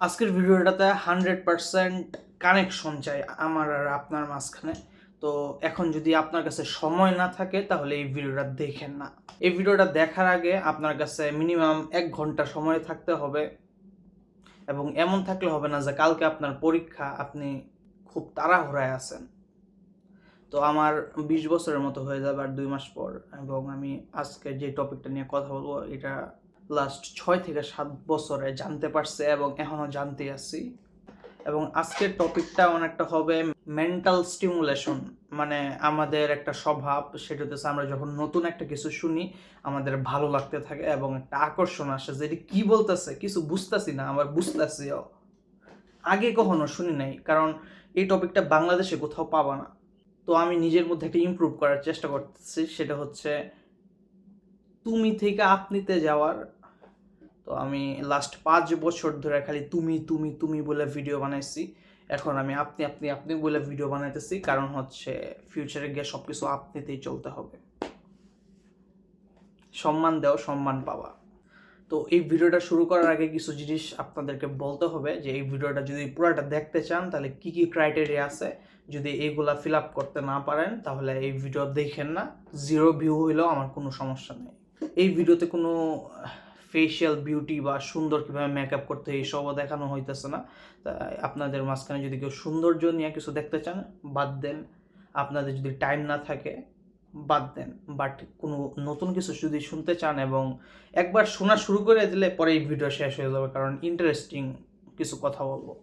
আজকের ভিডিওটাতে 100% কানেকশন চাই আমার আর আপনার মাঝখানে। তো এখন যদি আপনার কাছে সময় না থাকে তাহলে এই ভিডিওটা দেখেন না। এই ভিডিওটা দেখার আগে আপনার কাছে মিনিমাম 1 ঘন্টা সময় থাকতে হবে, এবং এমন থাকলে হবে না যে কালকে আপনার পরীক্ষা, আপনি খুব তাড়াহুড়ায় আছেন। তো আমার 20 বছরের মতো হয়ে যাবে আর 2 মাস পর, এবং আমি আজকে যে টপিকটা নিয়ে কথা বলবো এটা লাস্ট 6 থেকে 7 বছরে জানতে পারছি এবং এখনো জানতে আছি। এবং আজকের টপিকটা অনেকটা হবে মেন্টাল স্টিমুলেশন। মানে আমাদের একটা স্বভাব, সেটা হচ্ছে আমরা যখন নতুন একটা কিছু শুনি আমাদের ভালো লাগতে থাকে এবং একটা আকর্ষণ আসে যে এটা কি বলতেছে, কিছু বুঝতেছি না, আবার বুঝতেছিও, আগে কখনো শুনি নাই, কারণ এই টপিকটা বাংলাদেশে কোথাও পাবা না। তো আমি নিজের মধ্যে একটা ইমপ্রুভ করার চেষ্টা করতেছি, সেটা হচ্ছে তুমি থেকে আপনিতে যাওয়ার। তো আমি লাস্ট 5 বছর ধরে খালি তুমি তুমি তুমি বলে ভিডিও বানাইছি। এখন আমি আপনি আপনি আপনি বলে ভিডিও বানাইতেছি, কারণ হচ্ছে ফিউচারে গিয়ে সব কিছু আপনিতেই চলতে হবে। সম্মান দেও, সম্মান পাওয়া। তো এই ভিডিওটা শুরু করার আগে কিছু জিনিস আপনাদেরকে বলতে হবে, যে এই ভিডিওটা যদি পুরোটা দেখতে চান তাহলে কি কি ক্রাইটেরিয়া আছে। যদি এইগুলা ফিল আপ করতে না পারেন তাহলে এই ভিডিও দেখেন না। 0 ভিউ হইলেও আমার কোনো সমস্যা নেই। এই ভিডিওতে কোনো ফেশিয়াল বিউটি বা সুন্দর কীভাবে মেকআপ করতে এইসবও দেখানো হইতেছে না। তাই আপনাদের মাঝখানে যদি কেউ সৌন্দর্য নিয়ে কিছু দেখতে চান বাদ দেন, আপনাদের যদি টাইম না থাকে বাদ দেন। বাট কোনো নতুন কিছু যদি শুনতে চান এবং একবার শোনা শুরু করে দিলে পরে এই ভিডিও শেষ হয়ে যাবে, কারণ ইন্টারেস্টিং কিছু কথা বলবো।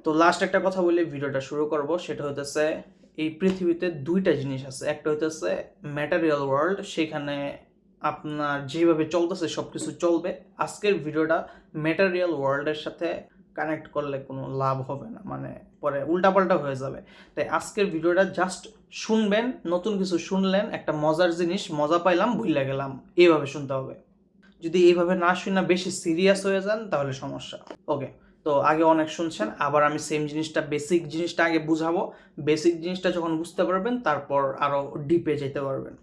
তো লাস্ট একটা কথা বলে ভিডিওটা শুরু করব, সেটা হইতেছে এই পৃথিবীতে 2টা জিনিস আছে। একটা হইতেছে ম্যাটেরিয়াল ওয়ার্ল্ড, সেখানে আপনার যেভাবে চলতেছে সব কিছু চলবে। আজকের ভিডিওটা ম্যাটেরিয়াল ওয়ার্ল্ডের সাথে কানেক্ট করলে কোনো লাভ হবে না, মানে পরে উল্টাপাল্টা হয়ে যাবে। তাই আজকের ভিডিওটা জাস্ট শুনবেন, নতুন কিছু শুনলেন, একটা মজার জিনিস মজা পাইলাম ভুলে গেলাম, এইভাবে শুনতে হবে। যদি এইভাবে না শুনে বেশি সিরিয়াস হয়ে যান তাহলে সমস্যা। ওকে, তো আগে অনেক শুনছেন, আবার আমি সেম জিনিসটা, বেসিক জিনিসটা আগে বুঝাবো। বেসিক জিনিসটা যখন বুঝতে পারবেন তারপর আরও ডিপে যেতে পারবেন।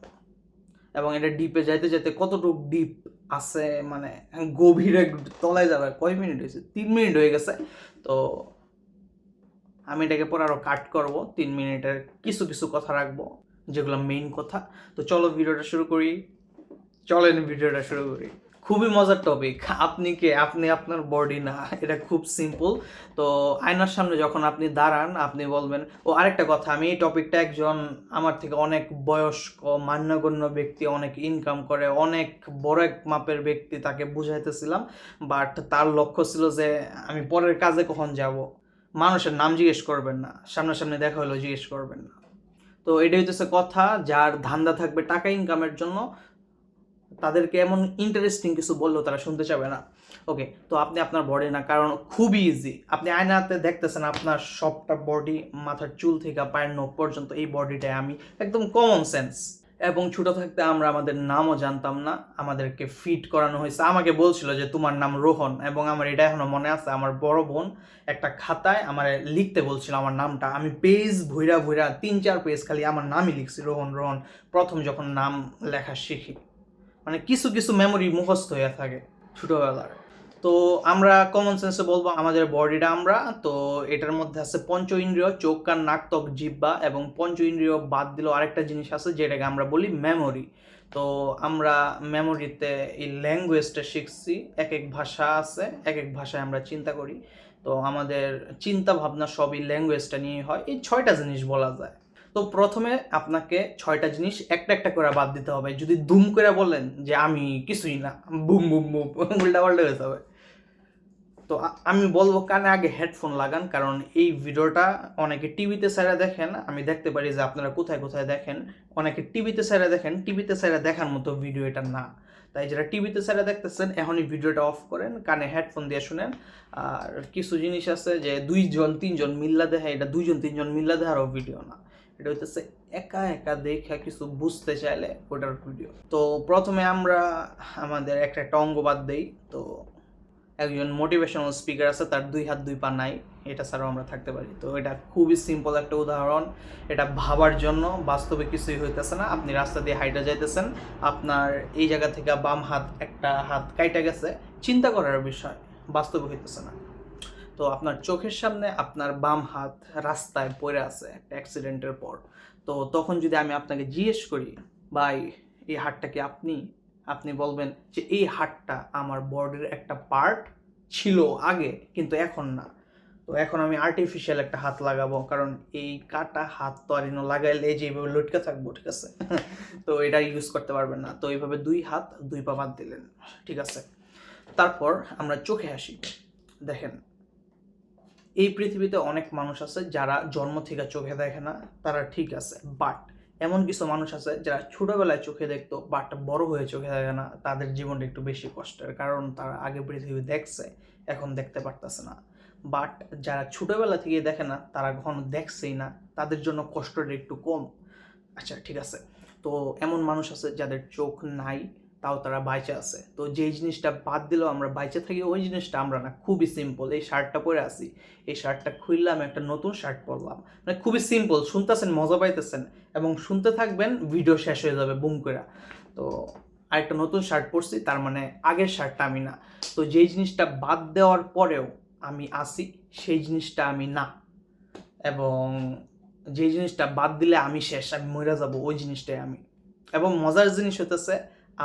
এবং এটা ডিপে যাইতে যাইতে কতটুকু ডিপ আছে, মানে গভীরে তলায় যাবে। কয় মিনিট হয়েছে? 3 মিনিট হয়ে গেছে। তো আমি এটাকে পরে আরও কাট করব, 3 মিনিটের কিছু কিছু কথা রাখবো যেগুলো মেইন কথা। তো চলো ভিডিওটা শুরু করি। চলেন ভিডিওটা শুরু করি। খুবই মজার টপিক। আপনি কে? আপনি আপনার বডি না। এটা খুব সিম্পল। তো আয়নার সামনে যখন আপনি দাঁড়ান আপনি বলবেন। ও আরেকটা কথা, আমি এই টপিকটা একজন আমার থেকে অনেক বয়স্ক মান্যগণ্য ব্যক্তি, অনেক ইনকাম করে, অনেক বড় এক মাপের ব্যক্তি, তাকে বুঝাইতেছিলাম। বাট তার লক্ষ্য ছিল যে আমি পরের কাজে কখন যাব। মানুষের নাম জিজ্ঞেস করবেন না, সামনাসামনি দেখা হলেও জিজ্ঞেস করবেন না। তো এটাই হইতেছে কথা, যার ধান্দা থাকবে টাকা ইনকামের জন্য তাদেরকে এমন ইন্টারেস্টিং কিছু বললেও তারা শুনতে চাবে না। ওকে, তো আপনি আপনার বডি না, কারণ খুবই ইজি। আপনি আয়নাতে দেখতেছেন আপনার সবটা বডি, মাথার চুল থেকে পায়ের নখ পর্যন্ত এই বডিটাই আমি, একদম কমন সেন্স। এবং ছোট থাকতে আমরা আমাদের নামও জানতাম না, আমাদেরকে ফিট করানো হয়েছে। আমাকে বলছিল যে তোমার নাম রোহন, এবং আমার এটা এখনো মনে আছে। আমার বড় বোন একটা খাতায় আমার লিখতে বলছিল আমার নামটা, আমি পেজ ভুইরা ভুইরা 3-4 পেজ খালি আমার নামই লিখছি, রোহন রোহন, প্রথম যখন নাম লেখা শিখি। মানে কিছু কিছু মেমোরি মুখস্থ হয়ে থাকে ছোটোবেলার। তো আমরা কমন সেন্সে বলবো আমাদের বডিটা আমরা, তো এটার মধ্যে আছে পঞ্চ ইন্দ্রিয়, চোখ কান নাক ত্বক জিহ্বা, এবং পঞ্চ ইন্দ্রিয় বাদ দিলেও আরেকটা জিনিস আছে যেটাকে আমরা বলি মেমোরি। তো আমরা মেমোরিতে এই ল্যাঙ্গুয়েজটা শিখছি, এক এক ভাষা আছে, এক এক ভাষায় আমরা চিন্তা করি। তো আমাদের চিন্তা ভাবনা সবই ল্যাঙ্গুয়েজটা নিয়ে হয়। এই 6টা জিনিস বলা যায়। তো প্রথমে আপনাকে 6টা জিনিস একটা একটা করে বাদ দিতে হবে। যদি দুম করে বলেন যে আমি কিছুই না, বুম বুম বুম, উল্টা পাল্টা হয়ে যাবে। তো আমি বলবো কানে আগে হেডফোন লাগান, কারণ এই ভিডিওটা অনেকে টিভিতে ছাড়া দেখেন, আমি দেখতে পারি যে আপনারা কোথায় কোথায় দেখেন। অনেকে টিভিতে ছাড়া দেখেন, টিভিতে ছাড়া দেখার মতো ভিডিও এটা না। তাই যারা টিভিতে ছাড়া দেখতেছেন এখনই ভিডিওটা অফ করেন, কানে হেডফোন দিয়ে শুনেন। আর কিছু জিনিস আছে যে 2-3 জন মিল্লা দেখা, এটা 2-3 জন মিল্লা দেখারও ভিডিও না, এটা হইতেছে একা একা দেখা কিছু বুঝতে চাইলে ওটার ভিডিও। তো প্রথমে আমরা আমাদের একটা একটা অঙ্গ বাদ দেই। তো একজন মোটিভেশনাল স্পিকার আছে, তার 2 হাত 2 পা নাই, এটা ছাড়াও আমরা থাকতে পারি। তো এটা খুবই সিম্পল একটা উদাহরণ, এটা ভাবার জন্য। বাস্তবে কিছুই হইতেছে না। আপনি রাস্তা দিয়ে হাইটা যাইতেছেন, আপনার এই জায়গা থেকে বাম হাত একটা হাত কাইটা গেছে, চিন্তা করার বিষয়, বাস্তবে হইতেছে না। তো আপনার চোখের সামনে আপনার বাম হাত রাস্তায় পড়ে আছে একটা অ্যাক্সিডেন্টের পর, তো তখন যদি আমি আপনাকে জিজ্ঞেস করি ভাই এই হাতটা কি আপনি বলবেন যে এই হাতটা আমার বডির একটা পার্ট ছিল আগে কিন্তু এখন না। তো এখন আমি আর্টিফিশিয়াল একটা হাত লাগাবো, কারণ এই কাটা হাত তো আর লাগাইলে যেভাবে লটকে থাকবো, ঠিক আছে? তো এটা ইউজ করতে পারবেন না। তো এইভাবে 2 হাত 2 পা বাদ দিলেন, ঠিক আছে? তারপর আমরা চোখে আসি। দেখেন, এই পৃথিবীতে অনেক মানুষ আছে যারা জন্ম থেকে চোখে দেখে না, তারা ঠিক আছে। বাট এমন কিছু মানুষ আছে যারা ছোটবেলায় চোখে দেখতো বাট বড় হয়ে চোখে দেখে না, তাদের জীবনটা একটু বেশি কষ্টের, কারণ তারা আগে পৃথিবী দেখছে, এখন দেখতে পারতেছে না। বাট যারা ছোটবেলা থেকে দেখে না, তারা কখনো দেখছেই না, তাদের জন্য কষ্টটা একটু কম। আচ্ছা ঠিক আছে, তো এমন মানুষ আছে যাদের চোখ নাই, তাও তারা বাইচে আছে। তো যেই জিনিসটা বাদ দিলেও আমরা বাইচে থাকি, ওই জিনিসটা আমরা না। খুবই সিম্পল। এই শার্টটা পরে আসি, এই শার্টটা খুললাম, একটা নতুন শার্ট পরলাম, মানে খুবই সিম্পল। শুনতেছেন, মজা পাইতেছেন এবং শুনতে থাকবেন, ভিডিও শেষ হয়ে যাবে বুম করে। তো আরেকটা নতুন শার্ট পরছি, তার মানে আগের শার্টটা আমি না। তো যেই জিনিসটা বাদ দেওয়ার পরেও আমি আসি, সেই জিনিসটা আমি না। এবং যে জিনিসটা বাদ দিলে আমি শেষ, আমি মরে যাব, ওই জিনিসটাই আমি। এবং মজার জিনিস হতেছে,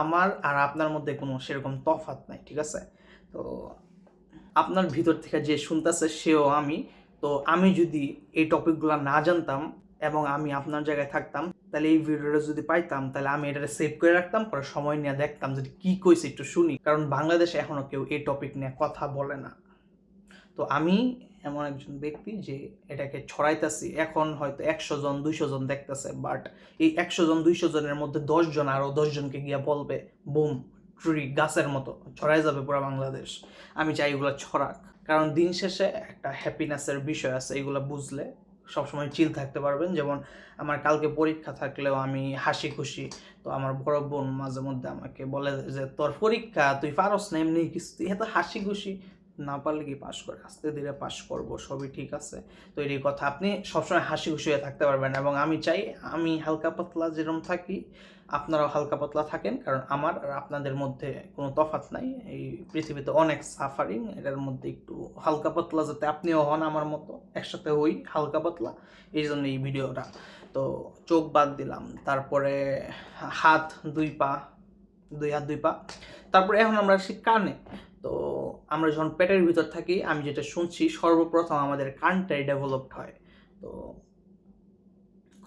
আমার আর আপনার মধ্যে কোনো সেরকম তফাৎ নাই, ঠিক আছে? তো আপনার ভিতর থেকে যে শুনতেছে সেও আমি। তো আমি যদি এই টপিকগুলো না জানতাম এবং আমি আপনার জায়গায় থাকতাম, তাহলে এই ভিডিওটা যদি পাইতাম, তাহলে আমি এটা সেভ করে রাখতাম, পরে সময় নিয়ে দেখতাম যদি কি কইছে একটু শুনি, কারণ বাংলাদেশে এখনো কেউ এই টপিক নিয়ে কথা বলে না। তো আমি এমন একজন ব্যক্তি যে এটাকে ছড়াইতেছি। এখন হয়তো 100 জন 200 জন দেখতেছে, বাট এই 100 জন 200 জনের মধ্যে 10 জন আরো 10 জনকে গিয়া বলবে, বুম, ট্রি গাছের মতো ছড়াই যাবে পুরো বাংলাদেশ। আমি চাই এগুলো ছড়াক, কারণ দিন শেষে একটা হ্যাপিনেসের বিষয় আছে, এগুলো বুঝলে সবসময় চিল থাকতে পারবেন। যেমন আমার কালকে পরীক্ষা থাকলেও আমি হাসি খুশি। তো আমার বড় বোন মাঝে মধ্যে আমাকে বলে যে তোর পরীক্ষা, তুই পারস না, এমনি কিছু তুই এত হাসি খুশি, না পারলে কি পাশ করে, আস্তে ধীরে পাশ করবো, সবই ঠিক আছে। তো এই কথা, আপনি সবসময় হাসি খুশি হয়ে থাকতে পারবেন। এবং আমি চাই আমি হালকা পাতলা যেরকম থাকি, আপনারাও হালকা পাতলা থাকেন, কারণ আমার আর আপনাদের মধ্যে কোনো তফাৎ নাই। এই পৃথিবীতে অনেক সাফারিং, এটার মধ্যে একটু হালকা পাতলা যাতে আপনিও হন আমার মতো, একসাথে হই হালকা পাতলা, এই জন্য এই ভিডিওটা। তো চোখ বাদ দিলাম, তারপরে হাত 2 পা, 2 হাত 2 পা। তারপরে এখন আমরা আসি কানে। তো আমরা যখন পেটের ভিতর থাকি, আমি যেটা শুনছি, সর্বপ্রথম আমাদের কানটাই ডেভেলপড হয়। তো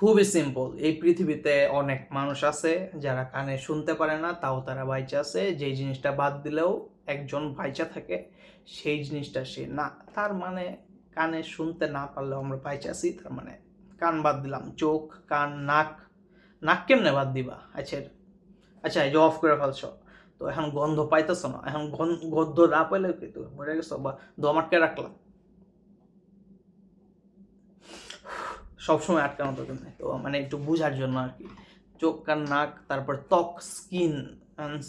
খুবই সিম্পল। এই পৃথিবীতে অনেক মানুষ আছে যারা কানে শুনতে পারে না, তাও তারা বাইচা আছে। যেই জিনিসটা বাদ দিলেও একজন বাইচা থাকে, সেই জিনিসটা সে না। তার মানে কানে শুনতে না পারলেও আমরা বাইচা আছি, তার মানে কান বাদ দিলাম। চোখ, কান, নাক। নাক কেমনে বাদ দিবা? আচ্ছা আচ্ছা, এই যে অফ করে ফেলছ, তো এখন গন্ধ পাইতেছ না, এখন গন্ধ না পাইলে কি তো মরে গেছো, বা দম আটকে রাখলাম, সবসময় আটকানো তো কেমনে? তো মানে একটু বুঝার জন্য আর কি। চোখ, কান, নাক, তারপর ত্বক, স্কিন।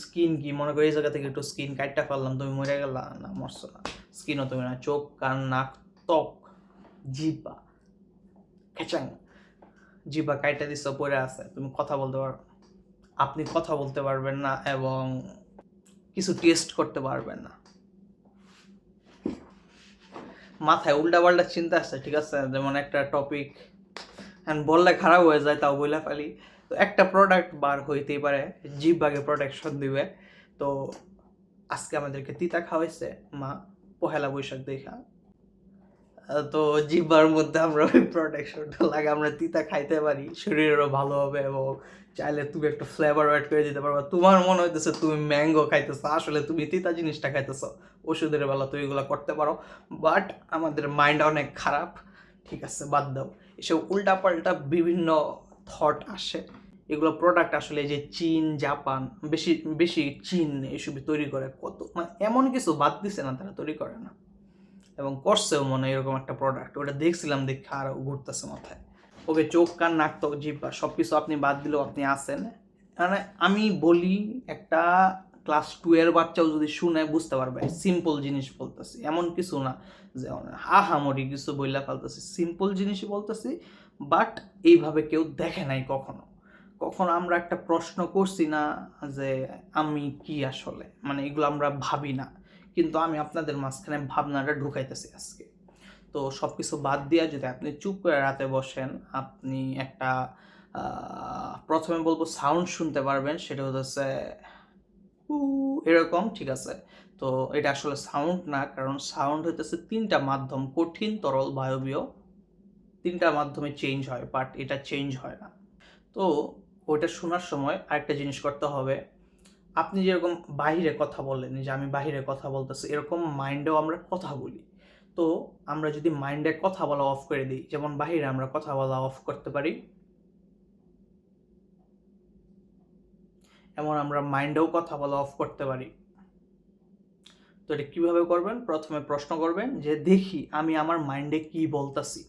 স্কিন কি মনে করি এই জায়গা থেকে একটু স্কিন কাটটা ফেললাম, তুমি মরে গেলা? না, মরছো না, স্কিনও তুমি না। চোখ, কান, নাক, ত্বক, জিহ্বা, খেচাং, জিহ্বা কাইটা দিচ্ছ, পড়ে আছে, তুমি কথা বলতে পারো? আপনি কথা বলতে পারবেন না এবং কিছু টেস্ট করতে পারবেন না। মাথায় উল্টাপাল্টা চিন্তা আসছে, ঠিক আছে? যেমন একটা টপিক বললে খারাপ হয়ে যায়, তাও বইলা ফেলি। তো একটা প্রোডাক্ট বার হইতেই পারে, জিহ্বাকে প্রোটেকশন দিবে। তো আজকে আমাদেরকে তিতা খাওয়াইছে মা, পহেলা বৈশাখ দেখা। তো জিহ্বার মধ্যে আমরা ওই প্রোটেকশনটা লাগে, আমরা তিতা খাইতে পারি, শরীরেরও ভালো হবে। এবং চাইলে তুমি একটা ফ্লেভার অ্যাড করে দিতে পারবা। তোমার মনে হইতেছে তুমি ম্যাঙ্গো খাইতেছো, আসলে তুমি তিতা জিনিসটা খাইতেছো, ওষুধের বেলা তুমি এগুলো করতে পারো। বাট আমাদের মাইন্ড অনেক খারাপ, ঠিক আছে, বাদ দাও। এসব উল্টাপাল্টা বিভিন্ন থট আসে। এগুলো প্রোডাক্ট আসলে যে চীন, জাপান, বেশি বেশি চীন এসব তৈরি করে। কত মানে এমন কিছু বাদ দিছে না, তারা তৈরি করে না এবং করছেও মনে এরকম একটা প্রোডাক্ট। ওটা দেখছিলাম, দেখে আরও ঘুরতেছে মাথায়। ওকে, চোখ, কান, নাক, ত্বক, জিহ্বা সব কিছু আপনি বাদ দিলেও আপনি আছেন। মানে আমি বলি, একটা ক্লাস 2 এর বাচ্চাও যদি শুনে বুঝতে পারবে, সিম্পল জিনিস বলতেছি, এমন কিছু না যে হাহামরি কিছু বইলা ফেলতেছি, সিম্পল জিনিসই বলতেছি। বাট এইভাবে কেউ দেখে নাই কখনো। কখনো আমরা একটা প্রশ্ন করছি না যে আমি কি আসলে, মানে এগুলো আমরা ভাবি না। কিন্তু আমি আপনাদের মাঝখানে ভাবনাটা ঢুকাইতেছি আজকে। তো সব কিছু বাদ দিয়া যদি আপনি চুপ করে রাতে বসেন, আপনি একটা প্রথমে বলবো সাউন্ড শুনতে পারবেন, সেটা হচ্ছে এরকম, ঠিক আছে? তো এটা আসলে সাউন্ড না, কারণ সাউন্ড হইতেছে 3টা মাধ্যম, কঠিন, তরল, বায়বীয়, 3টা মাধ্যমে চেঞ্জ হয়, বাট এটা চেঞ্জ হয় না। তো ওইটা শোনার সময় আরেকটা জিনিস করতে হবে, আপনি যেরকম বাহিরে কথা বললেন যে আমি বাহিরে কথা বলতেছি, এরকম মাইন্ডেও আমরা কথা বলি। তো আমরা যদি মাইন্ডে কথা বলা অফ করে দিই, যেমন বাহিরে আমরা কথা বলা অফ করতে পারি, এমন আমরা মাইন্ডেও কথা বলা অফ করতে পারি। তো এটা কীভাবে করবেন? প্রথমে প্রশ্ন করবেন যে দেখি আমি আমার মাইন্ডে কি বলতাছি।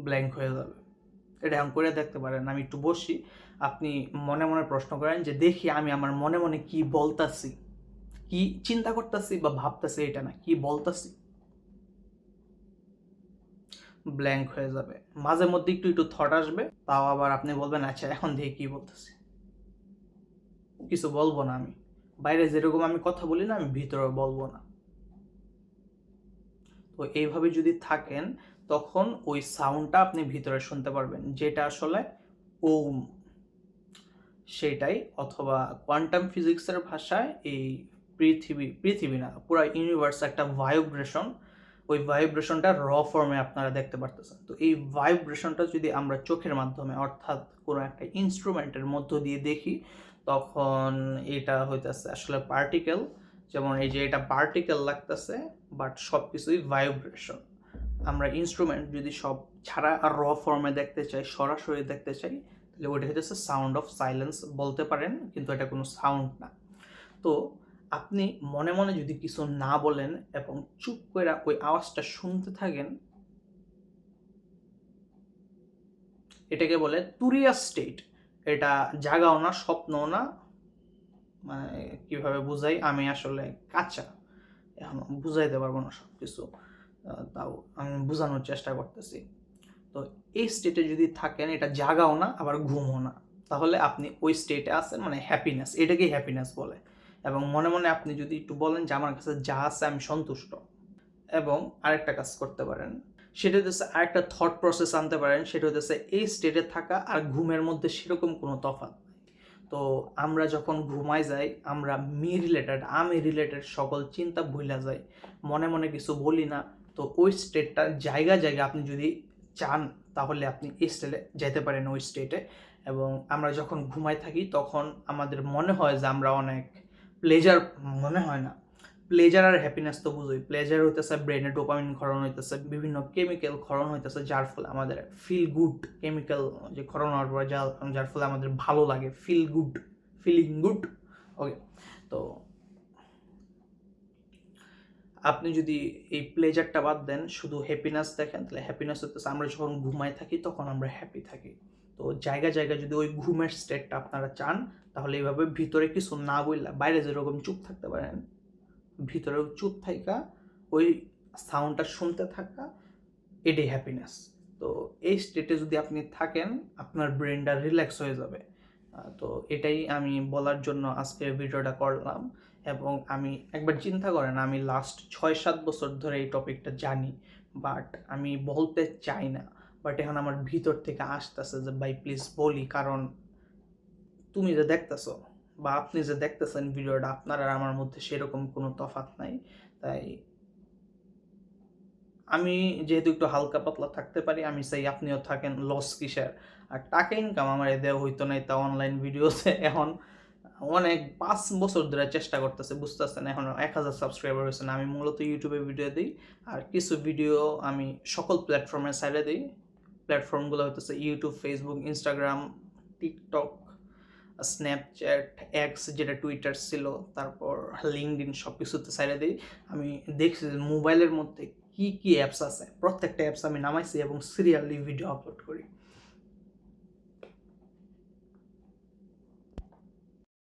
ব্ল্যাঙ্ক হয়ে যাবে। এটা এমন করে দেখতে পারেন, আমি একটু বসি, আপনি মনে মনে প্রশ্ন করেন যে দেখি আমি আমার মনে মনে কি বলতাছি, কি চিন্তা করতেছি বা ভাবতেছি, এটা না, কি বলতাছি। ব্ল্যাঙ্ক হয়ে যাবে। মাঝে মধ্যে একটু একটু থট আসবে, তাও আবার আপনি বলবেন আচ্ছা এখন দেখি কি বলতেছি। কিছু বলবো না আমি, বাইরে যেরকম আমি কথা বলি না, আমি ভিতরে বলবো না। তো এইভাবে যদি থাকেন, তখন ওই সাউন্ডটা আপনি ভিতরে শুনতে পারবেন, যেটা আসলে ওম, সেটাই। অথবা কোয়ান্টাম ফিজিক্সের ভাষায় এই পৃথিবী না, পুরো ইউনিভার্স একটা ভাইব্রেশন, ওই ভাইব্রেশনটা র ফর্মে আপনারা দেখতে পারতেছেন। তো এই ভাইব্রেশনটা যদি আমরা চোখের মাধ্যমে, অর্থাৎ কোনো একটা ইনস্ট্রুমেন্টের মধ্য দিয়ে দেখি, তখন এটা হইতেছে আসলে পার্টিকেল। যেমন এই যে এটা পার্টিকেল লাগতেছে, বাট সব কিছুই ভাইব্রেশন। আমরা ইনস্ট্রুমেন্ট যদি সব ছাড়া আর র ফর্মে দেখতে চাই, সরাসরি দেখতে চাই, তাহলে ওটা হচ্ছে সাউন্ড অফ সাইলেন্স বলতে পারেন, কিন্তু এটা কোনো সাউন্ড না। তো আপনি মনে মনে যদি কিছু না বলেন এবং চুপ করে ওই আওয়াজটা শুনতে থাকেন, এটাকে বলে তুরিয়া স্টেট। এটা জাগাও না, স্বপ্নও না, মানে কিভাবে বুঝাই, আমি আসলে কাঁচা, এখন বুঝাইতে পারবো না সব কিছু, তাও আমি বোঝানোর চেষ্টা করতেছি। তো এই স্টেটে যদি থাকেন, এটা জাগাও না আবার ঘুমও না, তাহলে আপনি ওই স্টেটে আছেন, মানে হ্যাপিনেস, এটাকেই হ্যাপিনেস বলে। এবং মনে মনে আপনি যদি একটু বলেন যে আমার কাছে যা আছে আমি সন্তুষ্ট। এবং আরেকটা কাজ করতে পারেন, সেটা হচ্ছে আরেকটা থট প্রসেস আনতে পারেন, সেটা হচ্ছে এই স্টেটে থাকা আর ঘুমের মধ্যে সেরকম কোনো তফাৎ। তো আমরা যখন ঘুমাই যাই, আমরা আমি রিলেটেড সকল চিন্তা ভুলা যাই, মনে মনে কিছু বলি না। তো ওই স্টেটটা জায়গা আপনি যদি চান, তাহলে আপনি এই স্টেটে যেতে পারেন, ওই স্টেটে। এবং আমরা যখন ঘুমাই থাকি, তখন আমাদের মনে হয় যে আমরা অনেক প্লেজার, মনে হয় না, প্লেজার আর হ্যাপিনেস তো বুঝোই। প্লেজার হইতেছে ব্রেনে ডোপামিন ক্ষরণ হইতেছে, বিভিন্ন কেমিক্যাল ক্ষরণ হইতেছে, যার ফলে আমাদের ফিল গুড কেমিক্যাল যে ক্ষরণ হওয়ার পর যার ফলে আমাদের ভালো লাগে, ফিলিং গুড। ওকে, তো আপনি যদি এই প্লেজারটা বাদ দেন, শুধু হ্যাপিনেস দেখেন, তাহলে হ্যাপিনেস হইতেছে আমরা যখন ঘুমাই থাকি তখন আমরা হ্যাপি থাকি। তো জায়গা যদি ওই ঘুমের স্টেটটা আপনারা চান, তাহলে এইভাবে ভিতরে কিছু না বললে, বাইরে যেরকম চুপ থাকতে পারেন, ভিতরেও চুপ থাকা, ওই সাউন্ডটা শুনতে থাকা, এটাই হ্যাপিনেস। তো এই স্টেটে যদি আপনি থাকেন, আপনার ব্রেনটা রিল্যাক্স হয়ে যাবে। তো এটাই আমি বলার জন্য আজকের ভিডিওটা করলাম। এবং আমি একবার চিন্তা করেন, আমি লাস্ট 6-7 বছর ধরে এই টপিকটা জানি, বাট আমি বলতে চাই না। বাট এখন আমার ভিতর থেকে আসতেছে যে ভাই প্লিজ বলি, কারণ তুমি যে দেখতেছো বা আপনি যে দেখতেছেন ভিডিওটা, আপনার আর আমার মধ্যে সেরকম কোনো তফাৎ নাই। তাই আমি যেহেতু একটু হালকা পাতলা থাকতে পারি, আমি চাই আপনিও থাকেন, লস কিসের। আর টাকা ইনকাম আমার দেওয়া হইতো না, তা অনলাইন ভিডিওতে এখন অনেক 5 বছর ধরে চেষ্টা করতেছে, বুঝতেছেন, এখন 1000 সাবস্ক্রাইবার হয়েছে না। আমি মূলত ইউটিউবে ভিডিও দিই, আর কিছু ভিডিও আমি সকল প্ল্যাটফর্মে সাইডে দিই। প্ল্যাটফর্মগুলো হইতেছে YouTube, Facebook, Instagram, TikTok, Snapchat, x যেটা টুইটার ছিল, তারপর লিঙ্কডইন, সব কিছুতে সাইডে দিই। আমি দেখছি মোবাইলের মধ্যে কি অ্যাপস আছে, প্রত্যেকটা অ্যাপস আমি নামাইছি এবং সিরিয়ালি ভিডিও আপলোড করি।